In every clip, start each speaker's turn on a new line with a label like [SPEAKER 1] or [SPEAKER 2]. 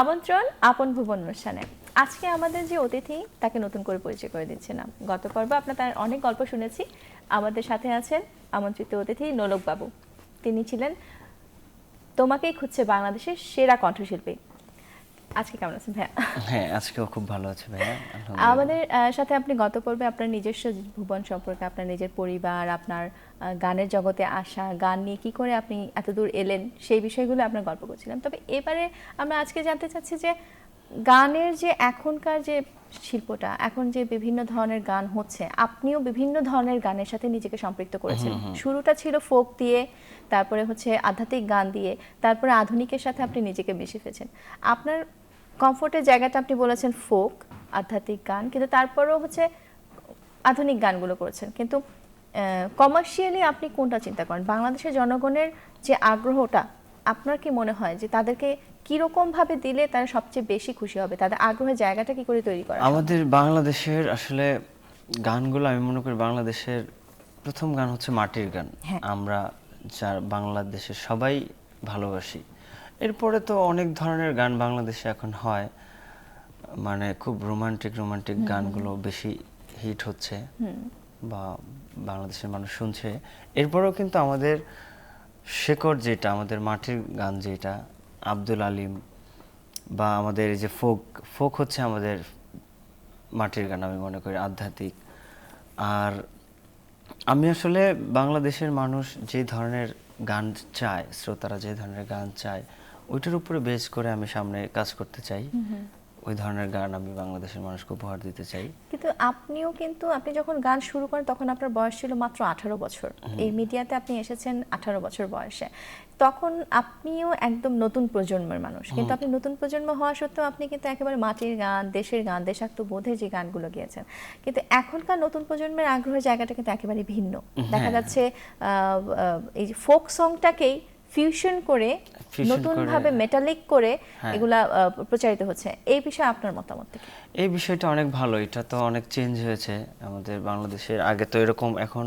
[SPEAKER 1] আমন্ত্রণ আপন ভুবন অনুষ্ঠানে। আজকে আমাদের যে অতিথি তাকে নতুন করে পরিচয় করে দিচ্ছিলাম। গত পর্বে আপনার তার অনেক গল্প শুনেছি। আমাদের সাথে আছেন আমন্ত্রিত অতিথি নোলক বাবু। তিনি ছিলেন তোমাকেই খুঁজছে বাংলাদেশের সেরা কণ্ঠশিল্পী। আজকে কেমন আছেন ভাইয়া?
[SPEAKER 2] হ্যাঁ, আজকেও খুব ভালো আছে ভাইয়া, আলহামদুলিল্লাহ।
[SPEAKER 1] আমাদের সাথে আপনি গত পর্বে আপনার নিজস্ব ভুবন সম্পর্কে, আপনার নিজের পরিবার, আপনার গানের জগতে আসা, গান নিয়ে কি করে আপনি এতদূর এলেন সেই বিষয়গুলো আপনার গল্প করছিলাম। তবে এবারে আমরা আজকে জানতে চাচ্ছি যে গানের যে এখনকার যে শিল্পটা, এখন যে বিভিন্ন ধরনের গান হচ্ছে, আপনিও বিভিন্ন ধরনের গানের সাথে নিজেকে সম্পৃক্ত করেছেন। শুরুটা ছিল ফোক দিয়ে, তারপরে হচ্ছে আধ্যাত্মিক গান দিয়ে, তারপরে আধুনিকের সাথে আপনি নিজেকে মিশে ফেলেছেন। আপনার কমফোর্টের জায়গাটা আপনি বলেছেন ফোক, আধ্যাত্মিক গান, কিন্তু তারপরেও হচ্ছে আধুনিক গানগুলো করেছেন। কিন্তু কমার্শিয়ালি আপনি কোনটা চিন্তা করেন? বাংলাদেশের জনগণের যে আগ্রহটা, আপনার কি মনে হয় যে তাদেরকে কিরকম ভাবে দিলে তারা সবচেয়ে বেশি খুশি হবে? তাদের আগ্রহের জায়গাটা কি করে তৈরি করা সম্ভব?
[SPEAKER 2] আমাদের বাংলাদেশের আসলে গানগুলো আমি মনে করি বাংলাদেশের প্রথম গান হচ্ছে মাটির গান।
[SPEAKER 1] হ্যাঁ।
[SPEAKER 2] আমরা যার বাংলাদেশের সবাই ভালোবাসি। এরপরে তো অনেক ধরনের গান বাংলাদেশে এখন হয়, মানে খুব রোমান্টিক রোমান্টিক গানগুলো বেশি হিট হচ্ছে বা বাংলাদেশের মানুষ শুনছে। এরপরেও কিন্তু আমাদের শেকড় যেটা, আমাদের মাটির গান যেটা, আব্দুল আলিম বা আমাদের এই যে ফোক, ফোক হচ্ছে আমাদের মাটির গান আমি মনে করি, আধ্যাত্মিক। আর আমি আসলে বাংলাদেশের মানুষ যে ধরনের গান চায়, শ্রোতারা যে ধরনের গান চায়, ওইটার উপরে বেস করে আমি সামনে কাজ করতে চাই। ওই ধরনের গান আমি বাংলাদেশের মানুষকে উপহার দিতে চাই।
[SPEAKER 1] কিন্তু আপনিও কিন্তু, আপনি যখন গান শুরু করেন তখন আপনার বয়স ছিল মাত্র 18 বছর। এই মিডিয়াতে আপনি এসেছেন 18 বছর বয়সে। তখন আপনিও একদম নতুন প্রজন্মের মানুষ, কিন্তু আপনি নতুন প্রজন্ম হওয়া সত্ত্বেও আপনি কিন্তু একেবারে মাটির গান, দেশের গান, দেশাত্মবোধের যে গানগুলো গিয়েছেন। কিন্তু এখনকার নতুন প্রজন্মের আগ্রহের জায়গাটা কিন্তু একেবারে ভিন্ন। দেখা যাচ্ছে এই যে ফোক সংটাকেই ফিউশন করে, নতুন ভাবে মেটালিক করে এগুলা প্রচারিত হচ্ছে। এই বিষয়ে আপনার মতামত কি?
[SPEAKER 2] এই বিষয়টা অনেক ভালো, এটা তো অনেক চেঞ্জ হয়েছে আমাদের বাংলাদেশের। আগে তো এরকম, এখন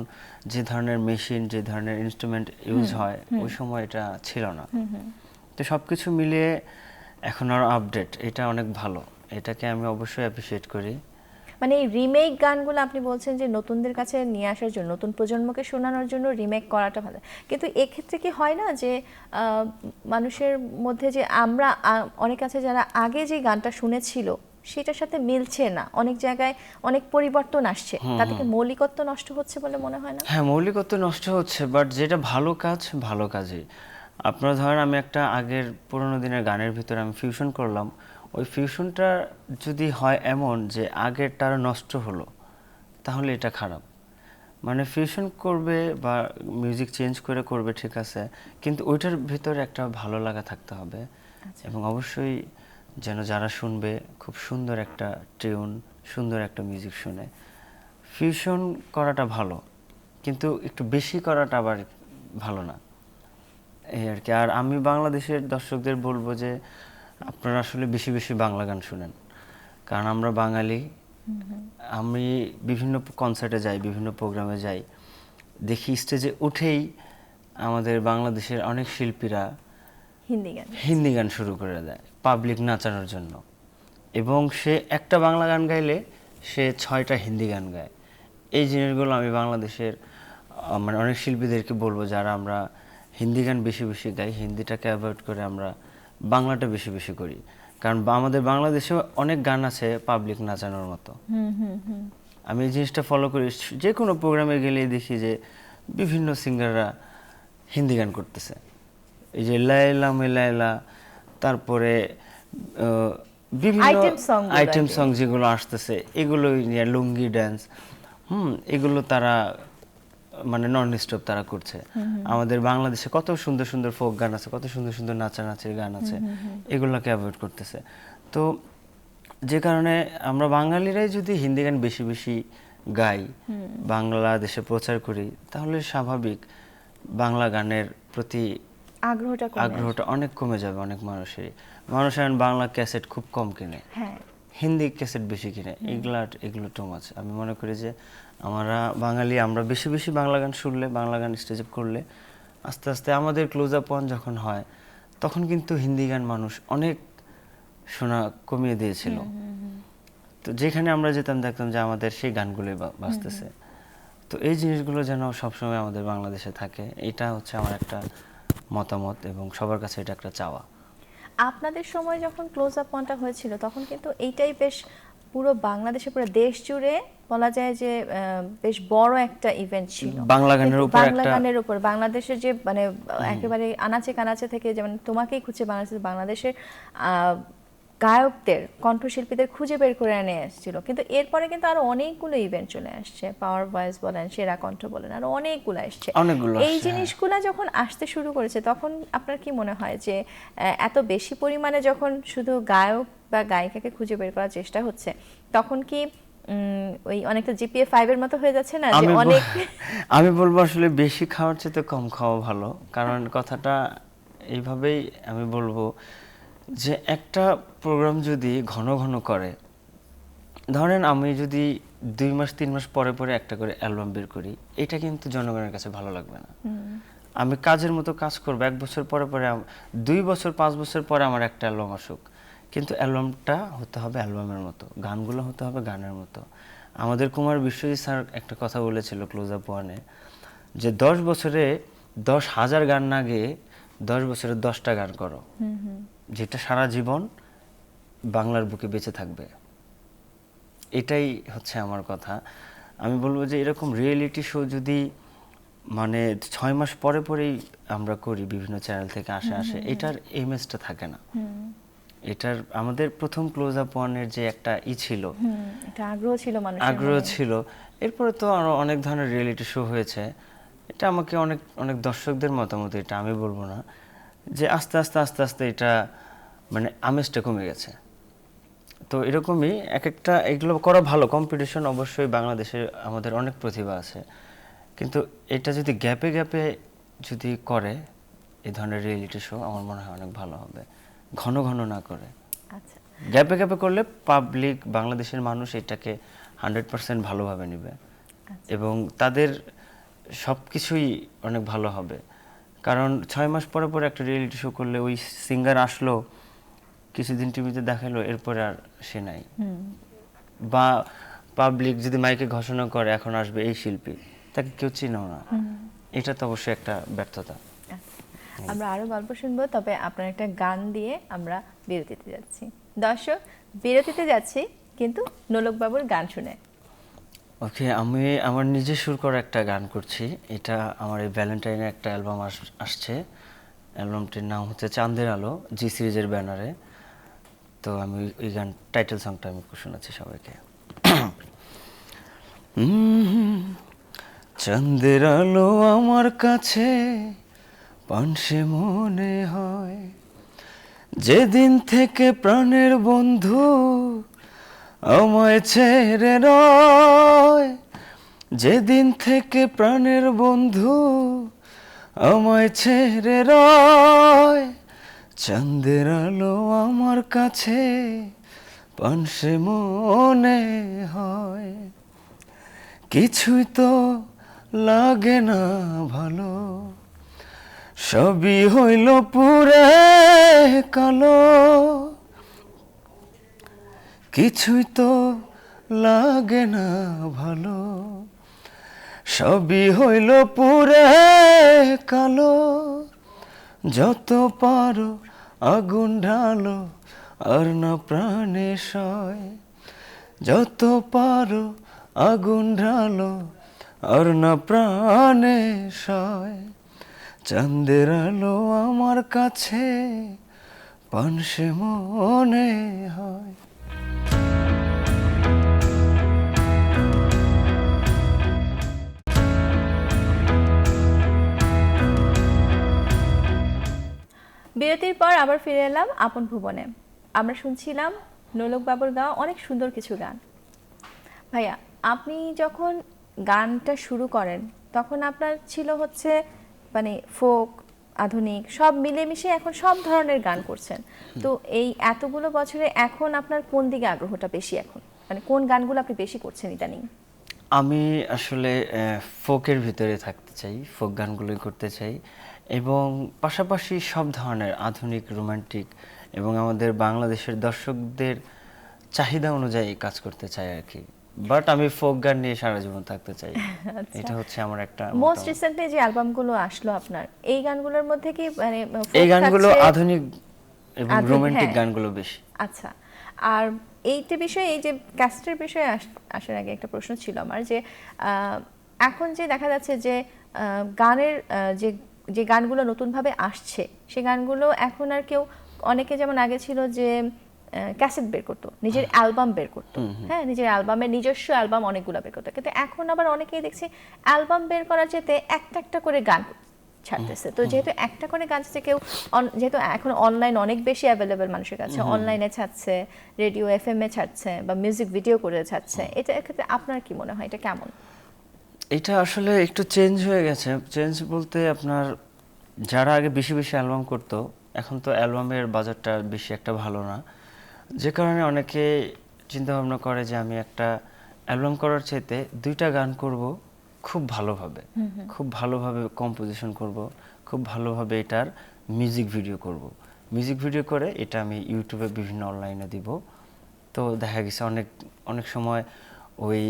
[SPEAKER 2] যে ধরনের মেশিন, যে ধরনের ইনস্ট্রুমেন্ট ইউজ হয়, ওই সময় এটা ছিল না। তো সবকিছু মিলিয়ে এখন আরো আপডেট, এটা অনেক ভালো, এটাকে আমি অবশ্যই অ্যাপ্রিসিয়েট করি।
[SPEAKER 1] মানে এই রিমেক গানগুলো আপনি বলছেন যে নতুনদের কাছে নিয়ে আসার জন্য, নতুন প্রজন্মকে শোনানোর জন্য রিমেক করাটা ভালো, কিন্তু এক্ষেত্রে কি হয় না যে মানুষের মধ্যে যে আমরা অনেক আছে যারা আগে যে গানটা শুনেছিল সেটার সাথে মিলছে না, অনেক জায়গায় অনেক পরিবর্তন আসছে, তাতে কি মৌলিকত্ব নষ্ট হচ্ছে বলে মনে হয় না?
[SPEAKER 2] হ্যাঁ, মৌলিকত্ব নষ্ট হচ্ছে, বাট যেটা ভালো কাজ, ভালো কাজই। আপনারা ধরেন আমি একটা আগের পুরোনো দিনের গানের ভিতরে আমি ফিউশন করলাম, ওই ফিউশনটা যদি হয় এমন যে আগেরটা নষ্ট হলো, তাহলে এটা খারাপ। মানে ফিউশন করবে বা মিউজিক চেঞ্জ করে করবে, ঠিক আছে, কিন্তু ওইটার ভিতরে একটা ভালো লাগা থাকতে হবে। এবং অবশ্যই যেন যারা শুনবে খুব সুন্দর একটা টিউন, সুন্দর একটা মিউজিক শুনে। ফিউশন করাটা ভালো, কিন্তু একটু বেশি করাটা আবার ভালো না, এই আর কি। আর আমি বাংলাদেশের দর্শকদের বলবো যে আপনারা আসলে বেশি বেশি বাংলা গান শুনেন, কারণ আমরা বাঙালি। আমি বিভিন্ন কনসার্টে যাই, বিভিন্ন প্রোগ্রামে যাই, দেখি স্টেজে উঠেই আমাদের বাংলাদেশের অনেক শিল্পীরা হিন্দি গান শুরু করে দেয় পাবলিক নাচানোর জন্য। এবং সে একটা বাংলা গান গাইলে সে 6টা হিন্দি গান গায়। এই জিনিসগুলো আমি বাংলাদেশের মানে অনেক শিল্পীদেরকে বলবো, যারা আমরা হিন্দি গান বেশি বেশি গাই, হিন্দিটাকে অ্যাভয়েড করে আমরা বাংলাটা বেশি বেশি করি। কারণ আমাদের বাংলাদেশে অনেক গান আছে পাবলিক নাচানোর মতো। আমি এই জিনিসটা ফলো করি, যে কোনো প্রোগ্রামে গেলেই দেখি যে বিভিন্ন সিঙ্গাররা হিন্দি গান করতেছে। এই যে লায়লা মিলায়লা, তারপরে বিভিন্ন আইটেম সং যেগুলো আসতেছে, এগুলোই নিয়ে লুঙ্গি ড্যান্স, এগুলো তারা মানে নন স্টপ তারা করছে। আমাদের বাংলাদেশে কত সুন্দর সুন্দর ফোক গান আছে, কত সুন্দর সুন্দর নাচানাচির গান আছে, এগুলোকে অ্যাভয়েড করতেছে। তো যে কারণে আমরা বাঙালিরাই যদি হিন্দি গান বেশি বেশি গাই, বাংলাদেশে প্রচার করি, তাহলে স্বাভাবিক বাংলা গানের প্রতি আগ্রহটা অনেক কমে যাবে অনেক মানুষেরই। মানুষ এখন বাংলা ক্যাসেট খুব কম কিনে, হিন্দি ক্যাসেট বেশি কিনে। এগুলো টু মাচ। আমি মনে করি যে আমরা বাঙালি, আমরা বেশি বেশি বাংলা গান শুনলে, বাংলা গান স্টেজ আপ করলে, আস্তে আস্তে আমাদের ক্লোজ আপ ওয়ান যখন হয়, তখন কিন্তু হিন্দি গান মানুষ অনেক শোনা কমিয়ে দিয়েছিল। তো যেখানে আমরা যেতাম দেখতাম যে আমাদের সেই গানগুলোই বাজতেছে। তো এই জিনিসগুলো যেন সবসময় আমাদের বাংলাদেশে থাকে, এটা হচ্ছে আমার একটা মতামত এবং সবার কাছে এটা একটা চাওয়া।
[SPEAKER 1] আপনাদের সময় যখন ক্লোজ আপ ওয়ানটা হয়েছিল তখন কিন্তু এইটাই বেশ পুরো বাংলাদেশে, পুরো দেশ জুড়ে বলা যায় যে বেশ বড় একটা ইভেন্ট ছিল
[SPEAKER 2] বাংলা গানের উপর
[SPEAKER 1] বাংলা
[SPEAKER 2] একটা
[SPEAKER 1] গানের উপর বাংলাদেশের যে মানে একেবারে আনাচে কানাচে থেকে, যেমন তোমাকেই খুঁজে বাংলাদেশের গায়কদের, কণ্ঠশিল্পীদের খুঁজে বের করে এনে এসেছিল। কিন্তু এরপরে কিন্তু আরো অনেকগুলো ইভেন্ট চলে আসছে, পাওয়ার ভয়েস বলেন, সেরা কণ্ঠ বলেন, আরো অনেকগুলো আসছে। এই জিনিসগুলো যখন আসতে শুরু করেছে তখন আপনার কি মনে হয় যে এত বেশি পরিমাণে যখন শুধু গায়ক বা গায়িকাকে খুঁজে বের করার চেষ্টা হচ্ছে, তখন কি ওই অনেকটা জিপিএ 5 এর মতো হয়ে যাচ্ছে না যে অনেক?
[SPEAKER 2] আমি বলবো আসলে বেশি খাওয়ার চেয়ে কম খাওয়া ভালো, কারণ কথাটা এইভাবেই আমি বলবো যে একটা প্রোগ্রাম যদি ঘন ঘন করে, ধরেন আমি যদি 2 মাস 3 মাস পরে পরে একটা করে অ্যালবাম বের করি, এটা কিন্তু জনগণের কাছে ভালো লাগবে না। আমি কাজের মতো কাজ করবো, 1 বছর পরে পরে 2 বছর 5 বছর পরে আমার একটা অ্যালবাম আসুক, কিন্তু অ্যালবামটা হতে হবে অ্যালবামের মতো, গানগুলো হতে হবে গানের মতো। আমাদের কুমার বিশ্বজিৎ স্যার একটা কথা বলেছিল ক্লোজ আপ ওয়ানে, যে 10 বছরে 10,000 গান না গেয়ে 10 বছরে 10টা গান করো, যেটা সারা জীবন বাংলার বুকে বেঁচে থাকবে। এটাই হচ্ছে আমার কথা। আমি বলবো যে এরকম রিয়েলিটি শো যদি মানে 6 মাস পরে পরেই আমরা করি, বিভিন্ন চ্যানেল থেকে আসে, এটার ইমেজটা থাকে না। এটার আমাদের প্রথম ক্লোজ আপ ওয়ানের যে একটা ছিল,
[SPEAKER 1] এটা আগ্রহ ছিল, মানুষের
[SPEAKER 2] আগ্রহ
[SPEAKER 1] মনে।
[SPEAKER 2] ছিল। এরপরে তো আরো অনেক ধরনের রিয়েলিটি শো হয়েছে। এটা আমাকে অনেক অনেক দর্শকদের মতামত, এটা আমি বলবো না, যে আস্তে আস্তে আস্তে আস্তে এটা মানে আমেজটা কমে গেছে। তো এরকমই এক একটা, এগুলো করা ভালো, কম্পিটিশন অবশ্যই বাংলাদেশে আমাদের অনেক প্রতিভা আছে, কিন্তু এটা যদি গ্যাপে গ্যাপে যদি করে এই ধরনের রিয়েলিটি শো, আমার মনে হয় অনেক ভালো হবে, ঘন ঘন না করে।
[SPEAKER 1] আচ্ছা,
[SPEAKER 2] গ্যাপে গ্যাপে করলে পাবলিক, বাংলাদেশের মানুষ এটাকে 100% ভালোভাবে নেবে এবং তাদের সব কিছুই অনেক ভালো হবে। কারণ 6 মাস পরে পরে একটা রিয়েলিটি শো করলে ওই সিঙ্গার আসলো, কিছুদিন টিভিতে দেখালো, এরপরে আর সে নাই। বা পাবলিক যদি মাইকে ঘোষণা করে এখন আসবে এই শিল্পী, তাকে কেউ চিনেও না, এটা তো অবশ্যই একটা ব্যর্থতা।
[SPEAKER 1] আমরা আরো গল্প শুনবো, তবে আপনার একটা গান দিয়ে আমরা বিরতিতে যাচ্ছি। দর্শক, বিরতিতে যাচ্ছি কিন্তু নোলক বাবুর গান শুনে।
[SPEAKER 2] ওকে, আমি আমার নিজে সুর করা একটা গান করছি। এটা আমার এই ভ্যালেন্টাইনের একটা অ্যালবাম আসছে। অ্যালবামটির নাম হচ্ছে চাঁদের আলো, জি সিরিজের ব্যানারে। তো আমি ওই গান টাইটেল সংটা আমি শোনাচ্ছি সবাইকে। চাঁদের আলো আমার কাছে পানসে মনে হয়, যেদিন থেকে প্রাণের বন্ধু আমায় ছেড়ে রয়, যেদিন থেকে প্রাণের বন্ধু আমায় ছেড়ে রয়, চাঁদের আলো আমার কাছে পানসে মনে হয়, কিছুই তো লাগে না ভালো, সবই হইল পুরে কালো, কিছুই তো লাগে না ভালো, সবই হইল পুরে কালো, যত পারো আগুন ঢালো আর না প্রাণে সয়, যত পারো আগুন ঢালো আর না প্রাণে সয়, চাঁদের আলো আমার কাছে পানসে মনে হয়।
[SPEAKER 1] বিরতির পর আবার ফিরে এলাম আপন ভুবনে। আমরা শুনছিলাম নোলক বাবুর গাওয়া অনেক সুন্দর কিছু গান। ভাইয়া, আপনি যখন গানটা শুরু করেন তখন আপনার ছিল হচ্ছে মানে ফোক, আধুনিক সব মিলেমিশে এখন সব ধরনের গান করছেন। তো এই এতগুলো বছরে এখন আপনার কোন দিকে আগ্রহটা বেশি, এখন মানে কোন গানগুলো আপনি বেশি করছেন ইদানিং?
[SPEAKER 2] আমি আসলে ফোকের ভিতরে থাকতে চাই, ফোক গানগুলোই করতে চাই এবং পাশাপাশি সব ধরনের আধুনিক, রোমান্টিক এবং আমাদের বাংলাদেশের দর্শকদের চাহিদা অনুযায়ী কাজ করতে চাই আর কি। বাট আমি ফোক গান নিয়ে সারা জীবন থাকতে চাই। এটা হচ্ছে আমার একটা
[SPEAKER 1] মোস্ট
[SPEAKER 2] মতামত।
[SPEAKER 1] রিসেন্টলি যে অ্যালবামগুলো আসলো আপনার, এই গানগুলোর মধ্যে কি মানে
[SPEAKER 2] এই
[SPEAKER 1] folk
[SPEAKER 2] গানগুলো
[SPEAKER 1] থাকছে?
[SPEAKER 2] আধুনিক এবং
[SPEAKER 1] আধুনিক,
[SPEAKER 2] রোমান্টিক
[SPEAKER 1] হ্যাঁ।
[SPEAKER 2] গানগুলো বেশি।
[SPEAKER 1] আচ্ছা, আর এইটা বিষয়ে, এই যে ক্যাস্টের বিষয়ে আসার আগে একটা প্রশ্ন ছিল আমার, যে এখন যে দেখা যাচ্ছে যে গানের যে যে গানগুলো নতুনভাবে আসছে, সেই গানগুলো এখন আর কেউ, অনেকে যেমন আগে ছিল যে ক্যাসেট বের করতো, নিজের অ্যালবাম বের করতো, হ্যাঁ, নিজের অ্যালবামের নিজস্ব অ্যালবাম অনেকগুলো বের করতো, কিন্তু এখন আবার অনেকেই দেখছি অ্যালবাম বের করার চেয়ে একটা একটা করে গান ছাড়তেছে। তো যেহেতু একটা করে গান ছাড়ছে, কেউ যেহেতু এখন অনলাইন অনেক বেশি অ্যাভেলেবেল মানুষের কাছে, অনলাইনে ছাড়ছে, রেডিও FM এ ছাড়ছে, বা মিউজিক ভিডিও করে ছাড়ছে, এটা ক্ষেত্রে আপনার কি মনে হয়, এটা কেমন?
[SPEAKER 2] এটা আসলে একটু চেঞ্জ হয়ে গেছে। চেঞ্জ বলতে আপনার যারা আগে বেশি বেশি অ্যালবাম করতো, এখন তো অ্যালবামের বাজারটা বেশি একটা ভালো না, যে কারণে অনেকে চিন্তা ভাবনা করে যে আমি একটা অ্যালবাম করার চাইতে 2টা গান করব খুব ভালোভাবে, খুব ভালোভাবে কম্পোজিশন করব, খুব ভালোভাবে এটার মিউজিক ভিডিও করব। মিউজিক ভিডিও করে এটা আমি ইউটিউবে বিভিন্ন অনলাইনে দিব। তো দেখা গেছে অনেক অনেক সময় ওই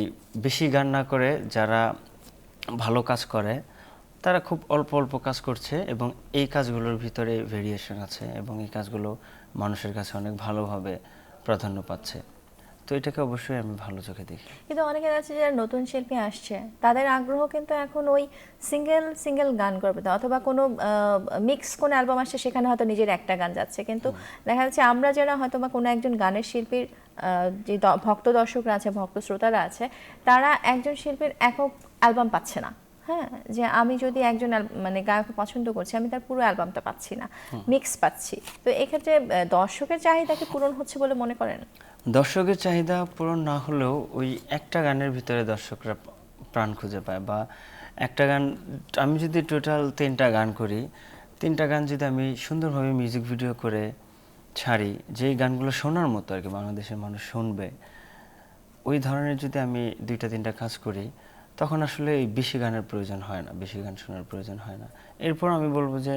[SPEAKER 2] বেশি গান না করে যারা ভালো কাজ করে তারা খুব অল্প অল্প কাজ করছে, এবং এই কাজগুলোর ভিতরে ভেরিয়েশন আছে, এবং এই কাজগুলো মানুষের কাছে অনেক ভালোভাবে প্রাধান্য পাচ্ছে। তো এটাকে অবশ্যই আমি ভালো চোখে দেখি।
[SPEAKER 1] কিন্তু অনেকে আছে যারা নতুন শিল্পী আসছে, তাদের আগ্রহ কিন্তু এখন ওই সিঙ্গেল সিঙ্গেল গান করবে না, অথবা কোনো মিক্স কোনো অ্যালবাম আসছে, সেখানে হয়তো নিজের একটা গান যাচ্ছে, কিন্তু দেখা যাচ্ছে আমরা যারা হয়তো বা কোনো একজন গানের শিল্পীর যে ভক্ত দর্শকরা আছে, ভক্ত শ্রোতারা আছে, তারা একজন শিল্পীর একক অ্যালবাম পাচ্ছে না। হ্যাঁ, যে আমি যদি একজন মানে গায়ক পছন্দ করছি, আমি তার পুরো অ্যালবামটা পাচ্ছি না, মিক্স পাচ্ছি। তো এক্ষেত্রে দর্শকের চাহিদাকে পূরণ হচ্ছে বলে মনে করেন?
[SPEAKER 2] দর্শকের চাহিদা পূরণ না হলেও ওই একটা গানের ভিতরে দর্শকরা প্রাণ খুঁজে পায়। বা একটা গান, আমি যদি টোটাল 3টা গান করি, 3টা গান যদি আমি সুন্দরভাবে মিউজিক ভিডিও করে ছাড়ি, যেই গানগুলো শোনার মতো আর কি, বাংলাদেশের মানুষ শুনবে, ওই ধরনের যদি আমি 2টা 3টা কাজ করি, তখন আসলে এই বেশি গানের প্রয়োজন হয় না, বেশি গান শোনার প্রয়োজন হয় না। এরপর আমি বলবো যে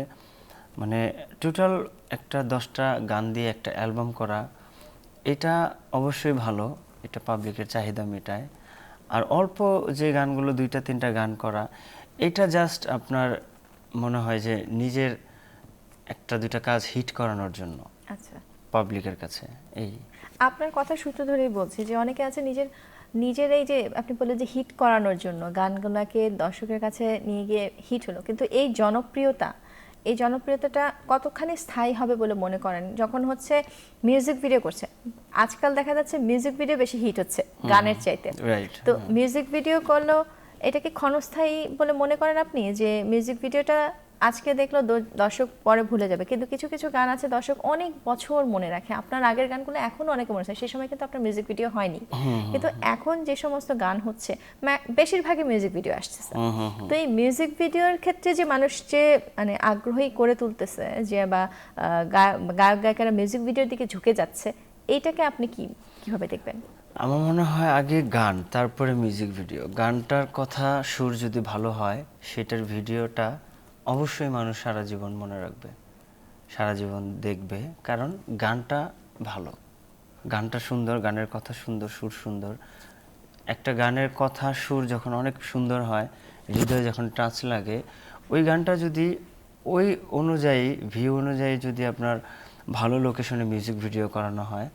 [SPEAKER 2] মানে টোটাল একটা 10টা গান দিয়ে একটা অ্যালবাম করা, এটা অবশ্যই ভালো, এটা পাবলিকের চাহিদা মেটায়। আর অল্প যে গানগুলো 2টা 3টা গান করা, এটা জাস্ট আপনার মনে হয় যে নিজের 1টা 2টা কাজ হিট করানোর জন্য
[SPEAKER 1] আচ্ছা,
[SPEAKER 2] পাবলিকের কাছে। এই
[SPEAKER 1] আপনার কথা সূত্র ধরেই বলছি যে অনেকে আছে নিজের নিজের এই যে আপনি বললেন যে হিট করানোর জন্য গানগুলোকে দর্শকের কাছে নিয়ে গিয়ে হিট হলো, কিন্তু এই জনপ্রিয়তা, এই জনপ্রিয়তাটা কতখানি স্থায়ী হবে বলে মনে করেন? যখন হচ্ছে মিউজিক ভিডিও করছে, আজকাল দেখা যাচ্ছে মিউজিক ভিডিও বেশি হিট হচ্ছে গানের চাইতে,
[SPEAKER 2] রাইট।
[SPEAKER 1] তো মিউজিক ভিডিও করলো, এটা কি ক্ষণস্থায়ী বলে মনে করেন আপনি, যে মিউজিক ভিডিওটা আজকে দেখলো দর্শক পরে ভুলে যাবে, কিন্তু কিছু কিছু গান আছে দর্শক অনেক বছর মনে রাখে? আপনার আগের গানগুলো এখনো অনেকে মনে আছে, সেই সময় কিন্তু আপনার মিউজিক ভিডিও হয়নি, কিন্তু এখন যে সমস্ত গান হচ্ছে বেশিরভাগই মিউজিক ভিডিও আসতেছে। তো এই মিউজিক ভিডিওর ক্ষেত্রে যে মানুষ যে মানে আগ্রহী করে তুলতেছে, যে বা গায়ক গায়িকারা মিউজিক ভিডিওর দিকে ঝুঁকে যাচ্ছে, এইটাকে আপনি কিভাবে দেখবেন?
[SPEAKER 2] আমার মনে হয় আগে গান, তারপরে মিউজিক ভিডিও। গানটার কথা সুর যদি ভালো হয়, সেটার ভিডিওটা অবশ্যই মানুষ সারা জীবন মনে রাখবে, সারা জীবন দেখবে, কারণ গানটা ভালো, গানটা সুন্দর, গানের কথা সুন্দর, সুর সুন্দর। একটা গানের কথা সুর যখন অনেক সুন্দর হয়, হৃদয়ে যখন টাচ লাগে, ওই গানটা যদি ওই অনুযায়ী ভিউ অনুযায়ী যদি আপনার ভালো লোকেশনে মিউজিক ভিডিও করানো হয়,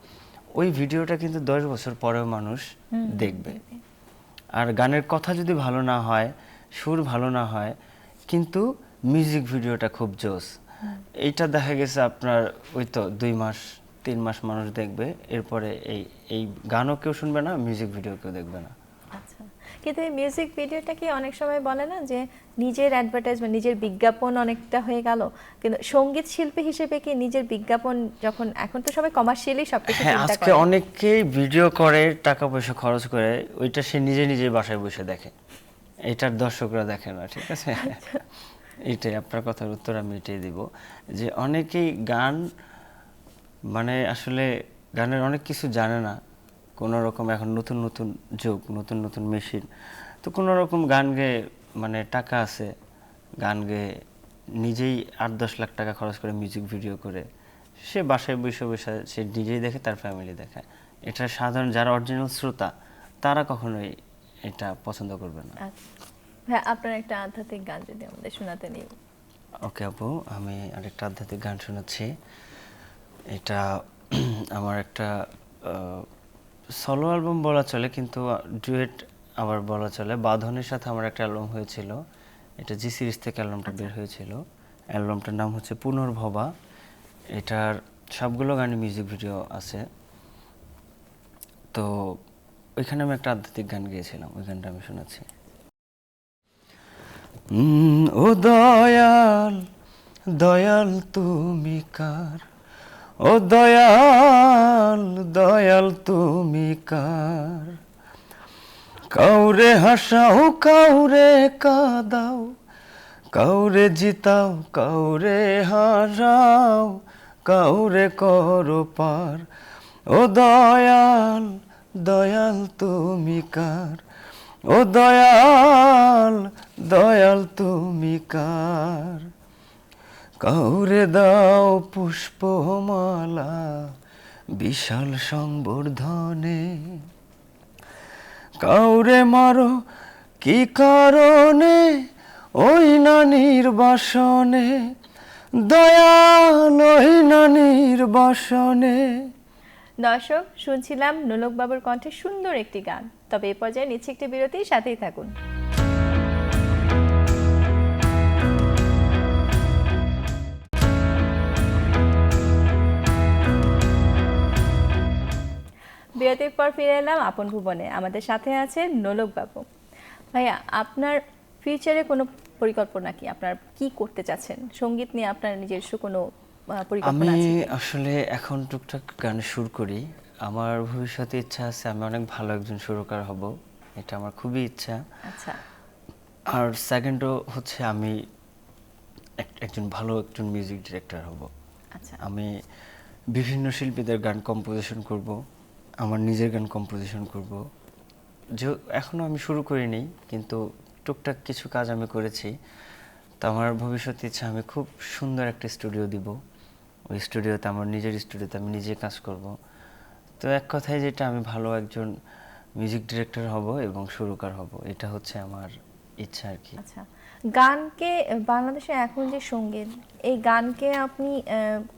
[SPEAKER 2] ওই ভিডিওটা কিন্তু 10 বছর পরেও মানুষ দেখবে। আর গানের কথা যদি ভালো না হয়, সুর ভালো না হয়, কিন্তু মিউজিক ভিডিওটা খুব জোস, এইটা দেখা গেছে আপনার ওই তো 2 মাস 3 মাস মানুষ দেখবে, এরপরে এই এই গানও কেউ শুনবে না, মিউজিক ভিডিও কেউ দেখবে না।
[SPEAKER 1] আচ্ছা, কিন্তু এই মিউজিক ভিডিওটা কি অনেক সময় বলে না যে নিজের অ্যাডভার্টাইজমেন্ট, নিজের বিজ্ঞাপন অনেকটা হয়ে গেল, কিন্তু সঙ্গীত শিল্পী হিসেবে কি নিজের বিজ্ঞাপন, যখন এখন তো সবাই কমার্শিয়ালি সবকিছু
[SPEAKER 2] হ্যাঁ,
[SPEAKER 1] চিন্তা
[SPEAKER 2] আজকে
[SPEAKER 1] করে,
[SPEAKER 2] অনেকেই ভিডিও করে টাকা পয়সা খরচ করে, ওইটা সে নিজে নিজে বাসায় বসে দেখে, এটার দর্শকরা দেখে না, ঠিক আছে? এটাই আপনার কথার উত্তর আমি এটাই দিব, যে অনেকেই গান মানে আসলে গানের অনেক কিছু জানে না, কোনো রকম এখন নতুন নতুন যুগ, নতুন নতুন মেশিন, তো কোনো রকম গান গেয়ে মানে টাকা আছে, গান গেয়ে নিজেই 8-10 লাখ টাকা খরচ করে মিউজিক ভিডিও করে সে বাসায় বসে বসে সে নিজেই দেখে, তার ফ্যামিলি দেখে। এটা সাধারণ যারা অরিজিনাল শ্রোতা তারা কখনোই এটা পছন্দ করবে না।
[SPEAKER 1] আচ্ছা ভাই, আপনার একটা আধ্যাত্মিক গান যদি আমাদের শোনাতে নিব।
[SPEAKER 2] ওকে আপু, আমি আরেকটা আধ্যাত্মিক গান শোনাচ্ছি। এটা আমার একটা সলো অ্যালবাম বলা চলে, কিন্তু ডুয়েট আবার বলা চলে। বাঁধনের সাথে আমার একটা অ্যালবাম হয়েছিল, এটা জি সিরিজ থেকে অ্যালবামটা বের হয়েছিল। অ্যালবামটার নাম হচ্ছে পুনর্ভবা। এটার সবগুলো গানে মিউজিক ভিডিও আছে। তো ওইখানে আমি একটা আধ্যাত্মিক গান গেয়েছিলাম, ওই গানটা আমি শোনাচ্ছি। ও দয়াল দয়াল তুমি কার, ও দয়াল দয়াল তুমি কার, কাউরে হাসাও কাউরে কাঁদাও, কাউরে জিতাও কাউরে হারাও, কাউরে করো পার, ও দয়াল দয়াল তুমি কার, ও দয়াল দয়াল তুমি কার, কাউরে দাও পুষ্পমালা বিশাল সংবর্ধনে, কাউরে মারো কি কারণে ওই না নির্বাসনে, দয়াল ওই না নির্বাসনে।
[SPEAKER 1] দর্শক, শুনছিলাম নোলক বাবুর কণ্ঠে সুন্দর একটি গান। তবে এই পর্যায়ে নিচ্ছে একটি বিরতি, সাথেই থাকুন। বিরতির পর ফিরে এলাম আপন ভুবনে। আমাদের সাথে আছে নোলক বাবু। ভাইয়া, আপনার ফিউচারে কোনো পরিকল্পনা কি? আপনার কি করতে চাচ্ছেন? সঙ্গীত নিয়ে আপনার নিজস্ব কোনো পরিকল্পনা
[SPEAKER 2] আমি
[SPEAKER 1] আছে কি?
[SPEAKER 2] আসলে এখন টুকটাক গান সুর করি। আমার ভবিষ্যতে ইচ্ছা আছে আমি অনেক ভালো একজন সুরকার হব, এটা আমার খুবই ইচ্ছা।
[SPEAKER 1] আচ্ছা
[SPEAKER 2] আর সেকেন্ডও হচ্ছে আমি একজন ভালো একজন মিউজিক ডিরেক্টর হব।
[SPEAKER 1] আচ্ছা
[SPEAKER 2] আমি বিভিন্ন শিল্পীদের গান কম্পোজিশন করব, আমার নিজের গান কম্পোজিশন করব। যে এখনও আমি শুরু করিনি, কিন্তু টুকটাক কিছু কাজ আমি করেছি। তো আমার ভবিষ্যতে ইচ্ছা আমি খুব সুন্দর একটা স্টুডিও দিব, ওই স্টুডিওতে আমার নিজের স্টুডিওতে আমি নিজে কাজ করব। তো এক কথায় যেটা আমি ভালো একজন মিউজিক ডিরেক্টর হব এবং সুরকার হব, এটা হচ্ছে আমার ইচ্ছা আর কি।
[SPEAKER 1] আচ্ছা, গানকে বাংলাদেশে এখন যে সঙ্গীত, এই গানকে আপনি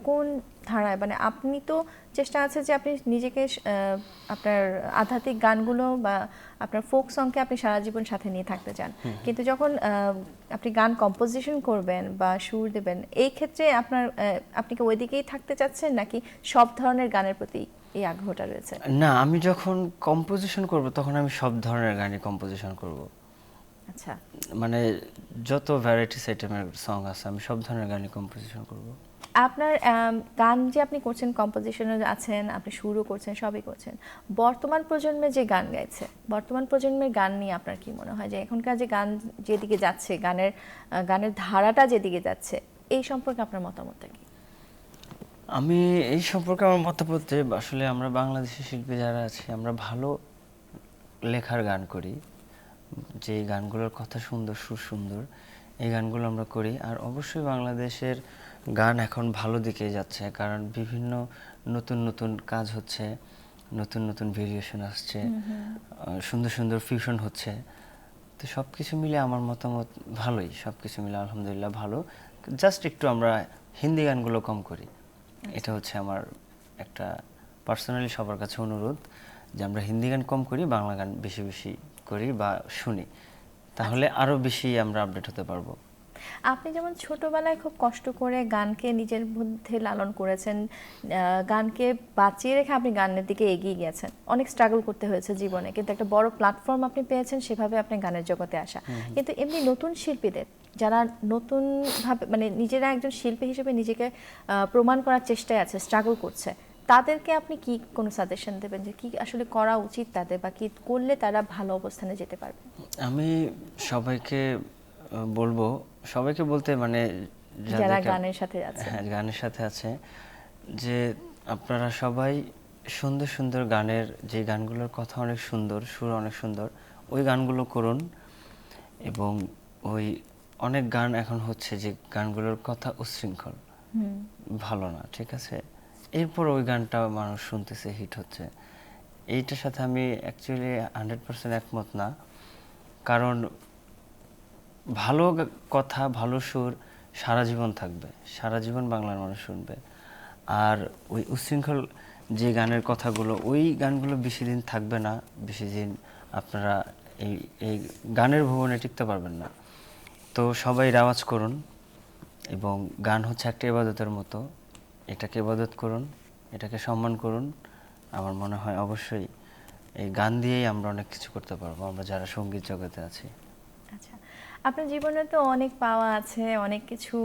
[SPEAKER 1] কোন ধারায়, মানে আপনি তো চেষ্টা আছে যে আপনি নিজেকে আপনার আধ্যাত্মিক গানগুলো বা আপনার ফোক সংকে আপনি সারা জীবন সাথে নিয়ে থাকতে চান, কিন্তু যখন আপনি গান কম্পোজিশন করবেন বা সুর দেবেন, এই ক্ষেত্রে আপনার আপনি কি ওই দিকেই থাকতে চাচ্ছেন, নাকি সব ধরনের গানের প্রতি এই আগ্রহটা রয়েছে?
[SPEAKER 2] না, আমি যখন কম্পোজিশন করব তখন আমি সব ধরনের গানই কম্পোজিশন করব।
[SPEAKER 1] আচ্ছা,
[SPEAKER 2] মানে যত ভ্যারাইটিস আইটেমের সং আছে আমি সব ধরনের গানই কম্পোজিশন করব।
[SPEAKER 1] আপনার গান যে আপনি করছেন, কম্পোজিশনে আছেন, আপনি সুরও করছেন, সবই করছেন, বর্তমান প্রজন্মে যে গান গাইছে, বর্তমান প্রজন্মের গান নিয়ে আপনার কি মনে হয় যে এখনকার যে গান যেদিকে যাচ্ছে, গানের ধারাটা যেদিকে যাচ্ছে, এই সম্পর্কে আপনার মতামতটা কি?
[SPEAKER 2] আমি এই সম্পর্কে আমার মতামত যে আসলে আমরা বাংলাদেশি শিল্পী যারা আছি আমরা ভালো লেখার গান করি, যে গানগুলোর কথা সুন্দর, সুর সুন্দর, এই গানগুলো আমরা করি। আর অবশ্যই বাংলাদেশের গান এখন ভালো দিকে যাচ্ছে, কারণ বিভিন্ন নতুন নতুন কাজ হচ্ছে, নতুন নতুন ভেরিয়েশন আসছে, সুন্দর সুন্দর ফিউশন হচ্ছে। তো সব কিছু মিলে আমার মতামত ভালোই, সব কিছু মিলে আলহামদুলিল্লাহ ভালো। জাস্ট একটু আমরা হিন্দি গানগুলো কম করি, এটা হচ্ছে আমার একটা পার্সোনালি সবার কাছে অনুরোধ যে আমরা হিন্দি গান কম করি, বাংলা গান বেশি বেশি করি বা শুনি, তাহলে আরো বেশি আমরা আপডেট হতে পারবো।
[SPEAKER 1] আপনি যেমন ছোটবেলায় খুব কষ্ট করে গানকে নিজের মধ্যে লালন করেছেন, গানকে বাঁচিয়ে রেখে আপনি গানের দিকে এগিয়ে গেছেন, অনেক স্ট্রাগল করতে হয়েছে জীবনে, কিন্তু একটা বড় প্ল্যাটফর্ম আপনি পেয়েছেন, সেভাবে আপনি গানের জগতে আসা। কিন্তু এমনি নতুন শিল্পীদের, যারা নতুনভাবে মানে নিজেরা একজন শিল্পী হিসেবে নিজেকে প্রমাণ করার চেষ্টায় আছে, স্ট্রাগল করছে, তাদেরকে আপনি কি কোনো সাজেশন দেবেন যে কি আসলে করা উচিত তাদের, বা কি করলে তারা ভালো অবস্থানে যেতে পারবে?
[SPEAKER 2] আমি সবাইকে বলবো, সবাইকে বলতে মানে
[SPEAKER 1] যারা
[SPEAKER 2] যাদেরকে,
[SPEAKER 1] গানের সাথে আছে।
[SPEAKER 2] হ্যাঁ গানের সাথে আছে, যে আপনারা সবাই সুন্দর সুন্দর গানের, যে গানগুলোর কথা অনেক সুন্দর, সুর অনেক সুন্দর, ওই গানগুলো করুন এবং ওই অনেক গান এখন হচ্ছে যে গানগুলোর কথা উচ্ছৃঙ্খল, ভালো না, ঠিক আছে, এরপর ওই গানটা মানুষ শুনতেছে, হিট হচ্ছে। এইটার সাথে আমি অ্যাকচুয়ালি 100% একমত না। কারণ ভালো কথা, ভালো সুর সারা জীবন থাকবে, সারা জীবন বাংলার মানুষ শুনবে। আর ওই উচ্ছৃঙ্খল যে গানের কথাগুলো, ওই গানগুলো বেশি দিন থাকবে না, বেশি দিন আপনারা এই এই গানের ভুবনে টিকতে পারবেন না। তো সবাই রেওয়াজ করুন, এবং গান হচ্ছে একটা ইবাদতের মতো, এটাকে ইবাদত করুন, এটাকে সম্মান করুন। আমার মনে হয় অবশ্যই এই গান দিয়েই আমরা অনেক কিছু করতে পারবো, আমরা যারা সঙ্গীত জগতে আছি।
[SPEAKER 1] আচ্ছা, আপনার জীবনে তো অনেক পাওয়া আছে, অনেক কিছু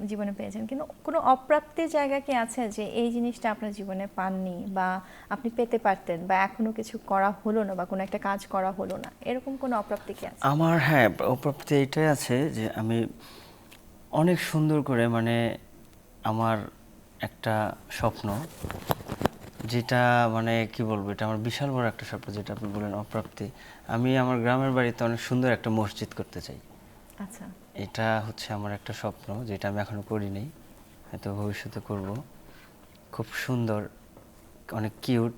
[SPEAKER 1] জীবনে পেয়েছেন, কিন্তু কোনো অপ্রাপ্তির জায়গা কি আছে যে এই জিনিসটা আপনার জীবনে পাননি বা আপনি পেতে পারতেন, বা এখনো কিছু করা হলো না, বা কোনো একটা কাজ করা হলো না, এরকম কোনো অপ্রাপ্তি কি আছে?
[SPEAKER 2] আমার, হ্যাঁ, অপ্রাপ্তি এটাই আছে যে আমি অনেক সুন্দর করে, মানে আমার একটা স্বপ্ন, যেটা মানে কি বলবো, এটা আমার বিশাল বড় একটা স্বপ্ন, যেটা আপনি বলেন অপ্রাপ্তি। আমি আমার গ্রামের বাড়িতে অনেক সুন্দর একটা মসজিদ করতে চাই।
[SPEAKER 1] আচ্ছা,
[SPEAKER 2] এটা হচ্ছে আমার একটা স্বপ্ন, যেটা আমি এখনো করিনি, হয়তো ভবিষ্যতে করব। খুব সুন্দর, অনেক কিউট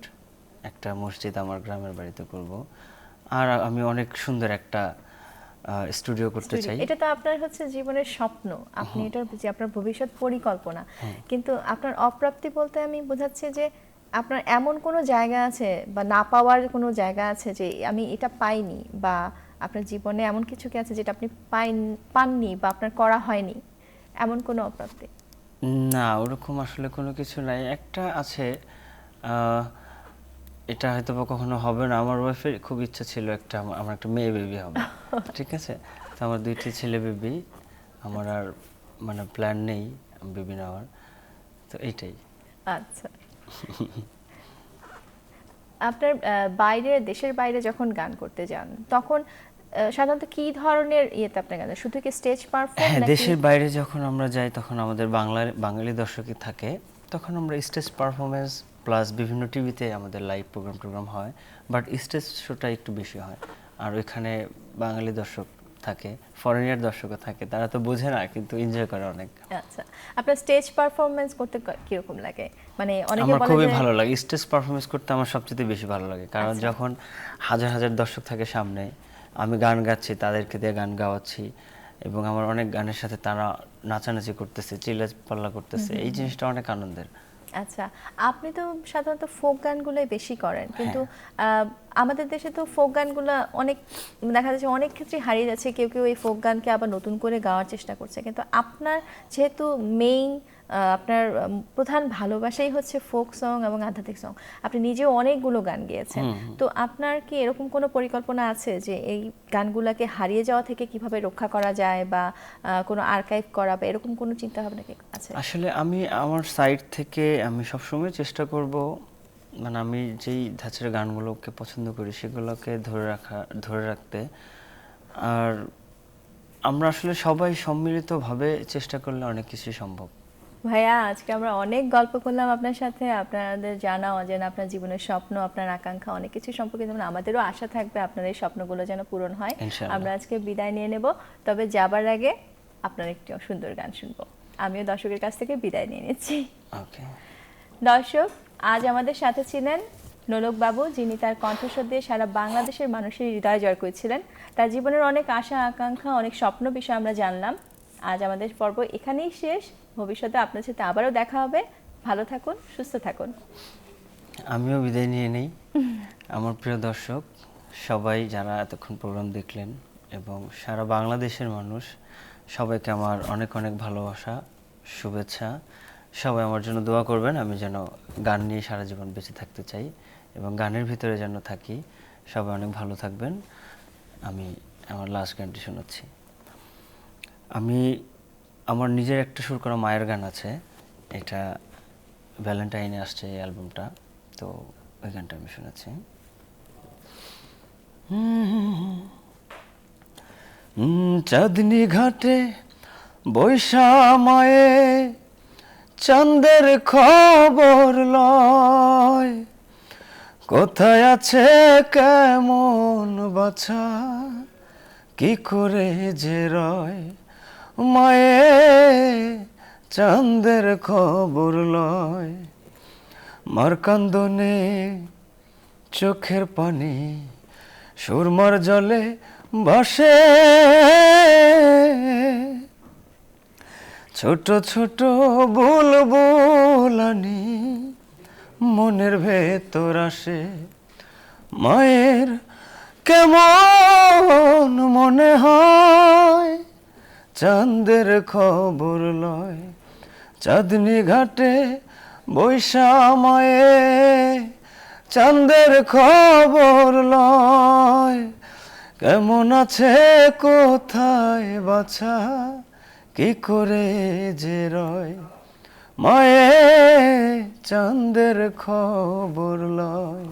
[SPEAKER 2] একটা মসজিদ আমার গ্রামের বাড়িতে করব। আর আমি অনেক সুন্দর একটা স্টুডিও করতে চাই।
[SPEAKER 1] এটা তো আপনার হচ্ছে জীবনের স্বপ্ন, আপনি এটার যে আপনার ভবিষ্যৎ পরিকল্পনা, কিন্তু আপনার অপ্রাপ্তি বলতে আমি বোঝাচ্ছি যে আপনার এমন কোনো জায়গা আছে বা না পাওয়ার কোনো জায়গা আছে যে আমি এটা পাইনি, বা আপনার জীবনে এমন কিছু কি আছে যেটা আপনি পাননি বা আপনার করা হয়নি, এমন কোনো অপ্রাপ্তি?
[SPEAKER 2] না, ওরকম আসলে কোনো কিছু নাই। একটা আছে, আহ, এটা হয়তো বা কখনো হবে না। আমার ওয়াইফের খুব ইচ্ছা ছিল একটা, আমার একটা মেয়ে বেবি হবে, ঠিক আছে। তো আমার 2টি ছেলে বেবি, আমার আর মানে প্ল্যান নেই বেবি নেওয়ার, তো এইটাই।
[SPEAKER 1] আচ্ছা, আপনার বাইরে, দেশের বাইরে যখন গান করতে যান তখন সাধারণত কি ধরনের ইয়েতে আপনি গান, শুধু কি স্টেজ পারফর্ম
[SPEAKER 2] হ্যাঁ,
[SPEAKER 1] নাকি?
[SPEAKER 2] দেশের বাইরে যখন আমরা যাই তখন আমাদের বাঙালি দর্শকই থাকে, তখন আমরা স্টেজ পারফরমেন্স প্লাস বিভিন্ন টিভিতে আমাদের লাইভ প্রোগ্রাম হয়, বাট স্টেজ শোটা একটু বেশি হয়। আর ওইখানে বাঙালি দর্শক থাকে, ফরেনিয়ার দর্শকও থাকে, তারা তো বোঝে না কিন্তু এনজয় করে অনেক।
[SPEAKER 1] আচ্ছা, আপনার স্টেজ পারফরমেন্স করতে কিরকম লাগে? মানে অনেকে
[SPEAKER 2] আমার
[SPEAKER 1] বলে
[SPEAKER 2] খুবই
[SPEAKER 1] যে
[SPEAKER 2] ভালো লাগে স্টেজ পারফরমেন্স করতে, আমার সবচেয়ে বেশি ভালো লাগে। কারণ
[SPEAKER 1] আচ্ছা।
[SPEAKER 2] যখন হাজার হাজার দর্শক থাকে সামনে, আমি গান গাচ্ছি, তাদেরকে দিয়ে গান গাওয়াচ্ছি, এবং আমার অনেক গানের সাথে তারা নাচানাচি করতেছে, চিল্লাপাল্লা করতেছে, এই জিনিসটা অনেক আনন্দের।
[SPEAKER 1] আচ্ছা, আপনি তো সাধারণত ফোক গানগুলোই বেশি করেন, কিন্তু
[SPEAKER 2] হ্যাঁ।
[SPEAKER 1] আমাদের দেশে তো ফোক গানগুলো অনেক দেখা যাচ্ছে অনেক ক্ষেত্রে হারিয়ে যাচ্ছে, কেউ কেউ এই ফোক গানকে আবার নতুন করে গাওয়ার চেষ্টা করছে, কিন্তু আপনার যেহেতু মেইন আপনার প্রধান ভালোবাসাই হচ্ছে ফোক সং এবং আধ্যাত্মিক সং, আপনি নিজেও অনেকগুলো গান গেয়েছেন, তো আপনার কি এরকম কোনো পরিকল্পনা আছে যে এই গানগুলোকে হারিয়ে যাওয়া থেকে কিভাবে রক্ষা করা যায়, বা কোনো আর্কাইভ করা, বা এরকম কোনো চিন্তা ভাবনা কি আছে?
[SPEAKER 2] আসলে আমি আমার সাইড থেকে আমি সবসময় চেষ্টা করব, মানে আমি যেই ধাঁচের গানগুলোকে পছন্দ করি সেগুলোকে ধরে রাখতে। আর আমরা আসলে সবাই সম্মিলিতভাবে চেষ্টা করলে অনেক কিছুই সম্ভব।
[SPEAKER 1] ভাইয়া, আজকে আমরা অনেক গল্প করলাম আপনার সাথে, আপনাদের জানা অজানা আপনার জীবনের স্বপ্ন, আপনার আকাঙ্ক্ষা, অনেক কিছু সম্পর্কে, যেমন আমাদেরও আশা থাকবে আপনার এই স্বপ্নগুলো যেন পূরণ হয়।
[SPEAKER 2] ইনশাআল্লাহ।
[SPEAKER 1] আমরা আজকে বিদায় নিয়ে নেব, তবে যাবার আগে আপনার একটি সুন্দর গান শুনবো। আমিও দর্শকের কাছ থেকে বিদায় নিয়ে নিচ্ছি।
[SPEAKER 2] ওকে।
[SPEAKER 1] দর্শক, আজ আমাদের সাথে ছিলেন নোলক বাবু, যিনি তার কণ্ঠস্বর দিয়ে সারা বাংলাদেশের মানুষের হৃদয় জয় করেছিলেন। তার জীবনের অনেক আশা আকাঙ্ক্ষা, অনেক স্বপ্ন বিষয় আমরা জানলাম। আজ আমাদের পর্ব এখানেই শেষ। ভবিষ্যতে আপনার সাথে আবারও দেখা হবে। ভালো থাকুন, সুস্থ থাকুন।
[SPEAKER 2] আমিও বিদায় নিয়ে নেই। আমার প্রিয় দর্শক সবাই, যারা এতক্ষণ প্রোগ্রাম দেখলেন, এবং সারা বাংলাদেশের মানুষ, সবাইকে আমার অনেক অনেক ভালোবাসা, শুভেচ্ছা। সবাই আমার জন্য দোয়া করবেন, আমি যেন গান নিয়ে সারা জীবন বেঁচে থাকতে চাই এবং গানের ভিতরে যেন থাকি। সবাই অনেক ভালো থাকবেন। আমি আমার লাস্ট গানটি শোনাচ্ছি। আমি আমার নিজের একটা সুর করা মায়ের গান আছে, এটা ভ্যালেন্টাইনে আসছে এই অ্যালবামটা, তো ওই গানটা আমি শোনাচ্ছি। চাঁদনি ঘাটে বৈশামায়ে চাঁদের খবর লয়, কোথায় আছে কেমন বাছা, কি করে যে রয়, মায়ে চাঁদের খবর লয়, মার কান্দনে চোখের পানি সুরমার জলে ভাসে, ছোট ছোট বুলবুলানি মনের ভেতর আসে, মায়ের কেমন মনে হয় চাঁদের খবর লয়, চাঁদনি ঘাটে বৈশা মায়ে চাঁদের খবর লয়, কেমন আছে কোথায় বাছা কি করে যে রয়, মায়ে চাঁদের খবর লয়।